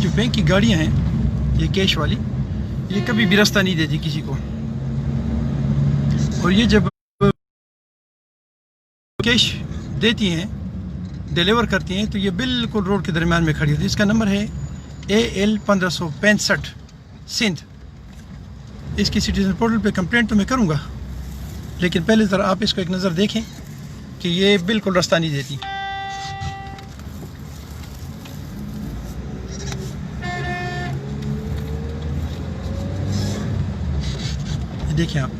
जो बैंक की गाड़ियाँ हैं ये कैश वाली, ये कभी भी रास्ता नहीं देती किसी को, और ये जब कैश देती हैं, डिलीवर करती हैं, तो ये बिल्कुल रोड के दरमियान में खड़ी होती है। इसका नंबर है AL 1565 सिंध। इसकी सिटीजन पोर्टल पे कंप्लेंट तो मैं करूँगा, लेकिन पहले ज़रा आप इसको एक नज़र देखें कि ये बिल्कुल रास्ता नहीं देती। देखें आप।